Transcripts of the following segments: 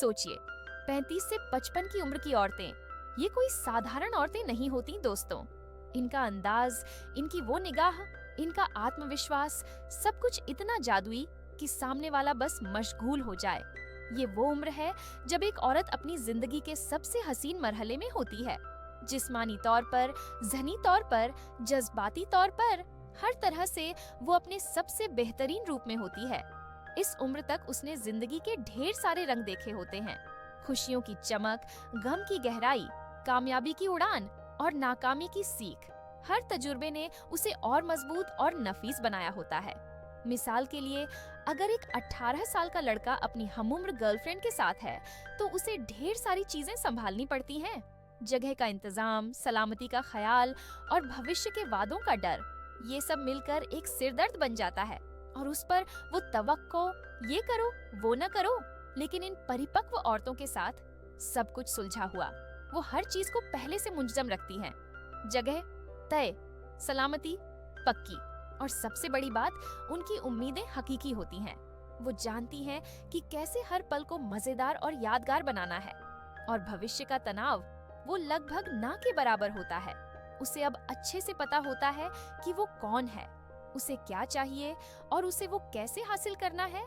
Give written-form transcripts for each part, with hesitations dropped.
सोचिए, 35 से 55 की उम्र की औरतें, ये कोई साधारण औरतें नहीं होती दोस्तों। इनका अंदाज, इनकी वो निगाह, इनका आत्मविश्वास, सब कुछ इतना जादुई कि सामने वाला बस मशगूल हो जाए। ये वो उम्र है जब एक औरत अपनी जिंदगी के सबसे हसीन मरहले में होती है। जिस्मानी तौर पर, ज़हनी तौर पर, जज्बाती तौर पर, हर तरह से वो अपने सबसे बेहतरीन रूप में होती है। इस उम्र तक उसने जिंदगी के ढेर सारे रंग देखे होते हैं, खुशियों की चमक, गम की गहराई, कामयाबी की उड़ान और नाकामी की सीख। हर तजुर्बे ने उसे और मजबूत और नफीस बनाया होता है। मिसाल के लिए, अगर एक 18 साल का लड़का अपनी हमउम्र गर्लफ्रेंड के साथ है, तो उसे ढेर सारी चीजें संभालनी पड़ती हैं। जगह का इंतजाम, सलामती का ख्याल और भविष्य के वादों का डर, ये सब मिलकर एक सिरदर्द बन जाता है और उस पर वो तवक्को, ये करो वो न करो। लेकिन इन परिपक्व औरतों के साथ सब कुछ सुलझा हुआ। वो हर चीज को पहले से मुंजम रखती हैं। जगह तय, सलामती पक्की, और सबसे बड़ी बात, उनकी उम्मीदें हकीकी होती हैं। वो जानती हैं कि कैसे हर पल को मजेदार और यादगार बनाना है, और भविष्य का तनाव वो लगभग ना के बराबर होता है। उसे अब अच्छे से पता होता है कि वो कौन है, उसे क्या चाहिए और उसे वो कैसे हासिल करना है,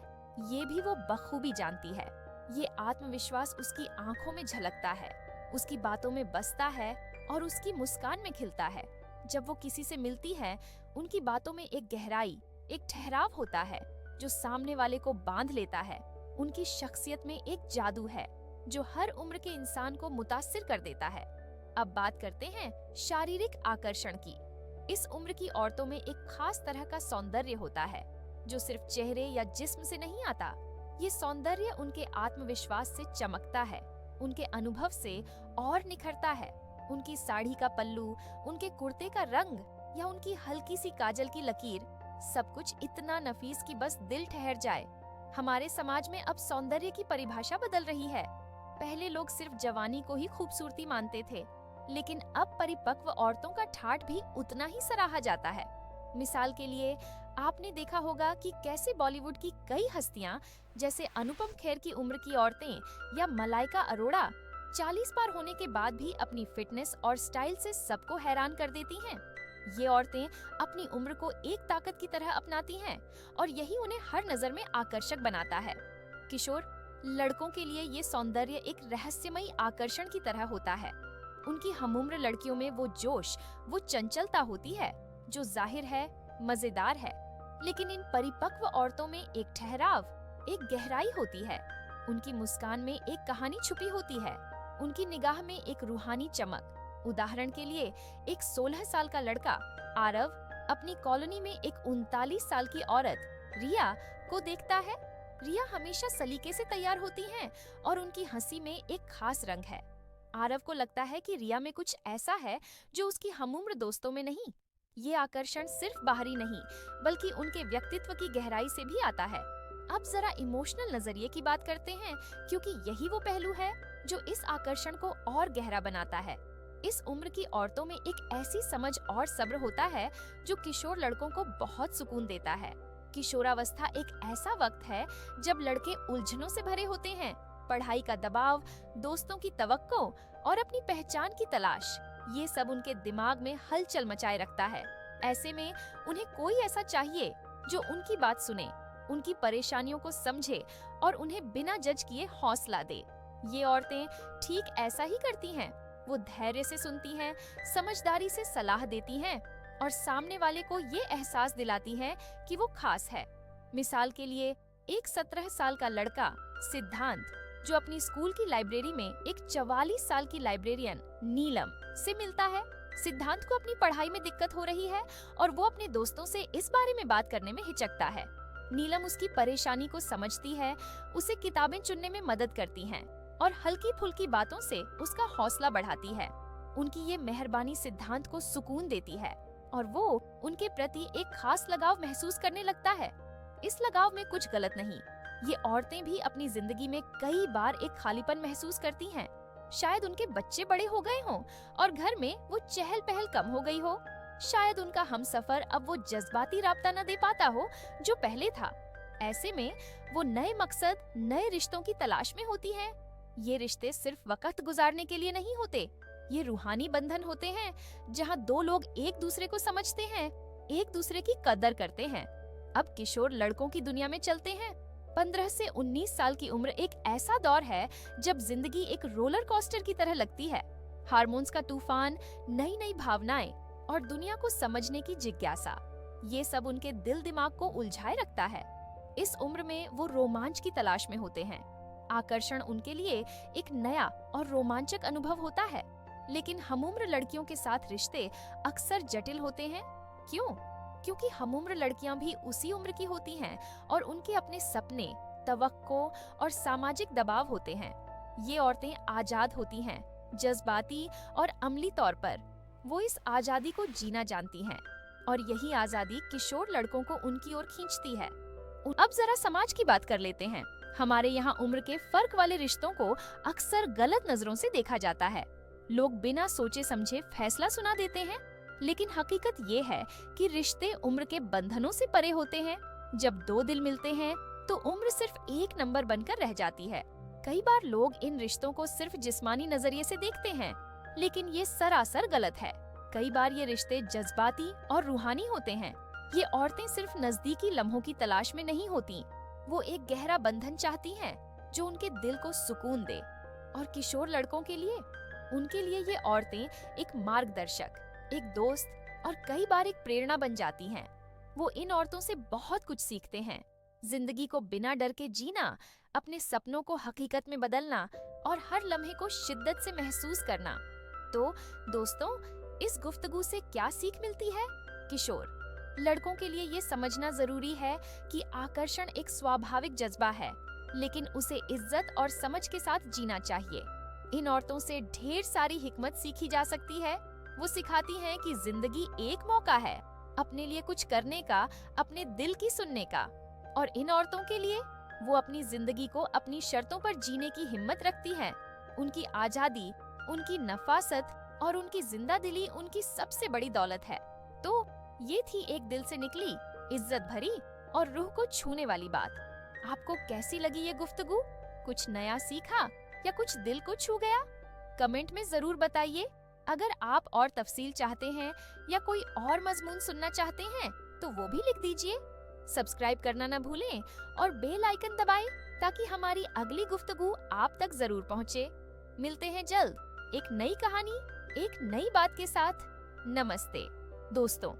ये भी वो बखूबी जानती है। ये आत्मविश्वास उसकी आंखों में झलकता है, उसकी बातों में बसता है और उसकी मुस्कान में खिलता है। जब वो किसी से मिलती है, उनकी बातों में एक गहराई, एक ठहराव होता है जो सामने वाले को बांध लेता है। उनकी शख्सियत में एक जादू है जो हर उम्र के इंसान को मुतासिर कर देता है। अब बात करते हैं शारीरिक आकर्षण की। इस उम्र की औरतों में एक खास तरह का सौंदर्य होता है जो सिर्फ चेहरे या जिस्म से नहीं आता। ये सौंदर्य उनके आत्मविश्वास से चमकता है, उनके अनुभव से और निखरता है। उनकी साड़ी का पल्लू, उनके कुर्ते का रंग या उनकी हल्की सी काजल की लकीर, सब कुछ इतना नफीस कि बस दिल ठहर जाए। हमारे समाज में अब सौंदर्य की परिभाषा बदल रही है। पहले लोग सिर्फ जवानी को ही खूबसूरती मानते थे, लेकिन अब परिपक्व औरतों का ठाठ भी उतना ही सराहा जाता है। मिसाल के लिए, आपने देखा होगा कि कैसे बॉलीवुड की कई हस्तियां, जैसे अनुपम खेर की उम्र की औरतें या मलाइका अरोड़ा, 40 पार होने के बाद भी अपनी फिटनेस और स्टाइल से सबको हैरान कर देती हैं। ये औरतें अपनी उम्र को एक ताकत की तरह अपनाती हैं और यही उन्हें हर नजर में आकर्षक बनाता है। किशोर लड़कों के लिए ये सौंदर्य एक रहस्यमयी आकर्षण की तरह होता है। उनकी हमउम्र लड़कियों में वो जोश, वो चंचलता होती है जो जाहिर है मजेदार है, लेकिन इन परिपक्व औरतों में एक ठहराव, एक गहराई होती है। उनकी मुस्कान में एक कहानी छुपी होती है, उनकी निगाह में एक रूहानी चमक। उदाहरण के लिए, एक 16 साल का लड़का आरव अपनी कॉलोनी में एक 39 साल की औरत रिया को देखता है। रिया हमेशा सलीके से तैयार होती हैं और उनकी हंसी में एक खास रंग है। आरव को लगता है कि रिया में कुछ ऐसा है जो उसकी हमउम्र दोस्तों में नहीं। ये आकर्षण सिर्फ बाहरी नहीं, बल्कि उनके व्यक्तित्व की गहराई से भी आता है। अब जरा इमोशनल नजरिए की बात करते हैं, क्योंकि यही वो पहलू है जो इस आकर्षण को और गहरा बनाता है। इस उम्र की औरतों में एक ऐसी समझ और सब्र होता है जो किशोर लड़कों को बहुत सुकून देता है। किशोरावस्था एक ऐसा वक्त है जब लड़के उलझनों से भरे होते हैं, पढ़ाई का दबाव, दोस्तों की तवक्को और अपनी पहचान की तलाश, ये सब उनके दिमाग में हलचल मचाए रखता है। ऐसे में उन्हें कोई ऐसा चाहिए जो उनकी बात सुने, उनकी परेशानियों को समझे और उन्हें बिना जज किए हौसला दे। ये औरतें ठीक ऐसा ही करती हैं। वो धैर्य से सुनती हैं, समझदारी से सलाह देती हैं और सामने वाले को ये एहसास दिलाती हैं कि वो खास है। मिसाल के लिए, एक 17 साल का लड़का सिद्धांत, जो अपनी स्कूल की लाइब्रेरी में एक 44 साल की लाइब्रेरियन नीलम से मिलता है। सिद्धांत को अपनी पढ़ाई में दिक्कत हो रही है और वो अपने दोस्तों से इस बारे में बात करने में हिचकता है। नीलम उसकी परेशानी को समझती है, उसे किताबें चुनने में मदद करती हैं और हल्की फुल्की बातों से उसका हौसला बढ़ाती है। उनकी ये मेहरबानी सिद्धांत को सुकून देती है और वो उनके प्रति एक खास लगाव महसूस करने लगता है। इस लगाव में कुछ गलत नहीं। ये औरतें भी अपनी जिंदगी में कई बार एक खालीपन महसूस करती हैं। शायद उनके बच्चे बड़े हो गए हों और घर में वो चहल पहल कम हो गई हो। शायद उनका हमसफर अब वो जज्बाती राब्ता न दे पाता हो जो पहले था। ऐसे में वो नए मकसद, नए रिश्तों की तलाश में होती हैं। ये रिश्ते सिर्फ वक्त गुजारने के लिए नहीं होते, ये रूहानी बंधन होते हैं जहाँ दो लोग एक दूसरे को समझते हैं, एक दूसरे की कदर करते हैं। अब किशोर लड़कों की दुनिया में चलते हैं। 15 से 19 साल की उम्र एक ऐसा दौर है जब जिंदगी एक रोलर कोस्टर की तरह लगती है। हार्मोन्स का तूफान, नई नई भावनाएं और दुनिया को समझने की जिज्ञासा, ये सब उनके दिल दिमाग को उलझाए रखता है। इस उम्र में वो रोमांच की तलाश में होते हैं। आकर्षण उनके लिए एक नया और रोमांचक अनुभव होता है। लेकिन हमउम्र लड़कियों के साथ रिश्ते अक्सर जटिल होते हैं। क्यों? क्योंकि हमउम्र लड़कियां भी उसी उम्र की होती हैं और उनके अपने सपने, तवक्को और सामाजिक दबाव होते हैं। ये औरतें आजाद होती हैं, जज्बाती और अमली तौर पर। वो इस आजादी को जीना जानती हैं और यही आजादी किशोर लड़कों को उनकी ओर खींचती है। अब जरा समाज की बात कर लेते हैं। हमारे यहाँ उम्र के फर्क वाले रिश्तों को अक्सर गलत नजरों से देखा जाता है। लोग बिना सोचे समझे फैसला सुना देते हैं, लेकिन हकीकत ये है कि रिश्ते उम्र के बंधनों से परे होते हैं। जब दो दिल मिलते हैं तो उम्र सिर्फ एक नंबर बनकर रह जाती है। कई बार लोग इन रिश्तों को सिर्फ जिस्मानी नजरिए से देखते हैं, लेकिन ये सरासर गलत है। कई बार ये रिश्ते जज्बाती और रूहानी होते हैं। ये औरतें सिर्फ नजदीकी लम्हों की तलाश में नहीं होती, वो एक गहरा बंधन चाहती हैं जो उनके दिल को सुकून दे। और किशोर लड़कों के लिए, उनके लिए ये औरतें एक मार्गदर्शक, एक दोस्त और कई बार एक प्रेरणा बन जाती हैं। वो इन औरतों से बहुत कुछ सीखते हैं। जिंदगी को बिना डर के जीना, अपने सपनों को हकीकत में बदलना और हर लम्हे को शिद्दत से महसूस करना। तो दोस्तों, इस गुफ्तगू से क्या सीख मिलती है? किशोर लड़कों के लिए ये समझना जरूरी है कि आकर्षण एक स्वाभाविक जज्बा है, लेकिन उसे इज्जत और समझ के साथ जीना चाहिए। इन औरतों से ढेर सारी हिकमत सीखी जा सकती है। वो सिखाती हैं कि जिंदगी एक मौका है अपने लिए कुछ करने का, अपने दिल की सुनने का। और इन औरतों के लिए, वो अपनी जिंदगी को अपनी शर्तों पर जीने की हिम्मत रखती हैं। उनकी आजादी, उनकी नफासत और उनकी जिंदा दिली उनकी सबसे बड़ी दौलत है। तो ये थी एक दिल से निकली, इज्जत भरी और रूह को छूने वाली बात। आपको कैसी लगी ये गुफ्तगू? कुछ नया सीखा या कुछ दिल को छू गया? कमेंट में जरूर बताइए। अगर आप और तफसील चाहते हैं या कोई और मजमून सुनना चाहते हैं तो वो भी लिख दीजिए। सब्सक्राइब करना न भूलें और बेल आइकन दबाएं ताकि हमारी अगली गुफ्तगू आप तक जरूर पहुंचे। मिलते हैं जल्द एक नई कहानी, एक नई बात के साथ। नमस्ते दोस्तों,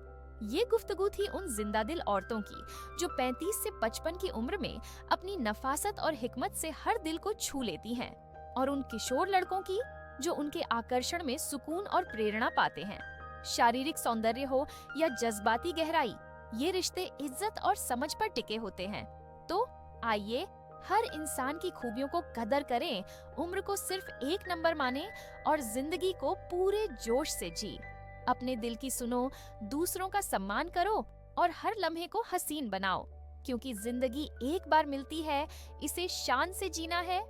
ये गुफ्तगू थी उन जिंदा दिल औरतों की जो 35 से 55 की उम्र में अपनी नफासत और हिकमत से हर दिल को छू लेती हैं, और उन किशोर लड़कों की जो उनके आकर्षण में सुकून और प्रेरणा पाते हैं। शारीरिक सौंदर्य हो या जज्बाती गहराई, ये रिश्ते इज्जत और समझ पर टिके होते हैं। तो आइए हर इंसान की खूबियों को कदर करें, उम्र को सिर्फ एक नंबर माने और जिंदगी को पूरे जोश से जी। अपने दिल की सुनो, दूसरों का सम्मान करो और हर लम्हे को हसीन बनाओ, क्योंकि जिंदगी एक बार मिलती है, इसे शान से जीना है